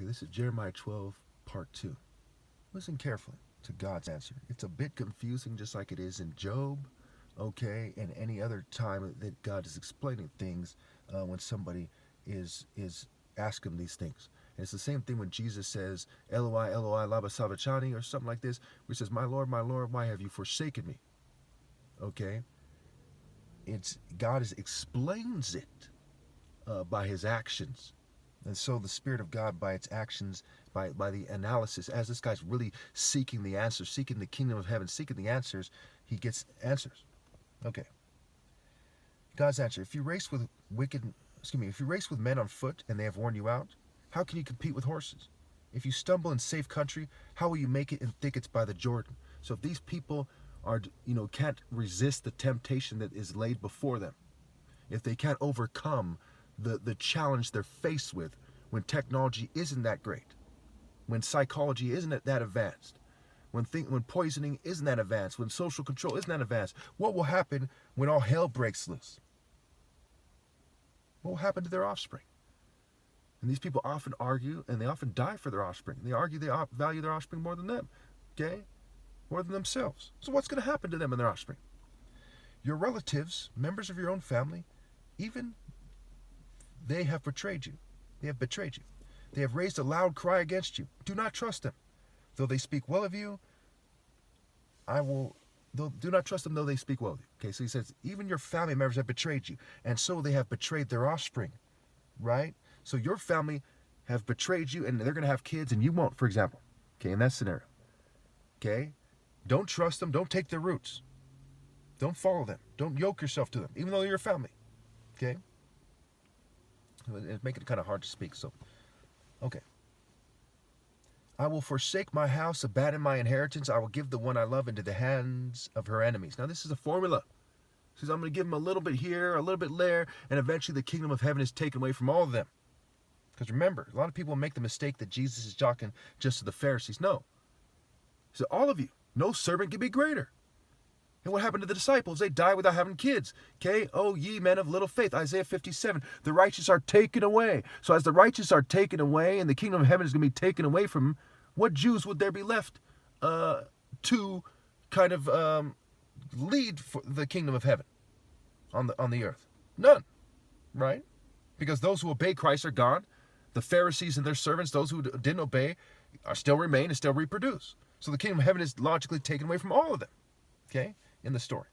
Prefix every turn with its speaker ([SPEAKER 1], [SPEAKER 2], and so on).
[SPEAKER 1] Okay, this is Jeremiah 12, part 2. Listen carefully to God's answer. It's a bit confusing, just like it is in Job, okay, and any other time that God is explaining things when somebody is asking these things. And it's the same thing when Jesus says, Eloi, Eloi, lama sabachthani, or something like this, where he says, my Lord, why have you forsaken me? Okay? It's God explains it by his actions. And so the Spirit of God, by its actions, by the analysis, as this guy's really seeking the answers, seeking the kingdom of heaven, seeking the answers, he gets answers. Okay. God's answer. If you race with men on foot and they have worn you out, how can you compete with horses? If you stumble in safe country, how will you make it in thickets by the Jordan? So if these people can't resist the temptation that is laid before them, if they can't overcome the challenge they're faced with when technology isn't that great, when psychology isn't that advanced, when poisoning isn't that advanced, when social control isn't that advanced, what will happen when all hell breaks loose? What will happen to their offspring? And these people often argue, and they often die for their offspring. They argue they value their offspring more than them, okay? More than themselves. So what's going to happen to them and their offspring? Your relatives, members of your own family, even they have betrayed you. They have betrayed you. They have raised a loud cry against you. Do not trust them. Though they speak well of you, do not trust them though they speak well of you. Okay, so he says, even your family members have betrayed you, and so they have betrayed their offspring, right? So your family have betrayed you, and they're going to have kids, and you won't, for example. Okay, in that scenario. Okay? Don't trust them. Don't take their roots. Don't follow them. Don't yoke yourself to them, even though they're your family. Okay? It's making it kind of hard to speak, so. Okay. I will forsake my house, abandon my inheritance. I will give the one I love into the hands of her enemies. Now, this is a formula. He says, I'm going to give them a little bit here, a little bit there, and eventually the kingdom of heaven is taken away from all of them. Because remember, a lot of people make the mistake that Jesus is talking just to the Pharisees. No. He said, all of you, no servant can be greater. And what happened to the disciples? They died without having kids. Okay? Oh, ye men of little faith. Isaiah 57. The righteous are taken away. So as the righteous are taken away and the kingdom of heaven is going to be taken away from them, what Jews would there be left to kind of lead for the kingdom of heaven on the earth? None. Right? Because those who obey Christ are gone. The Pharisees and their servants, those who didn't obey, still remain and still reproduce. So the kingdom of heaven is logically taken away from all of them. Okay? In the story.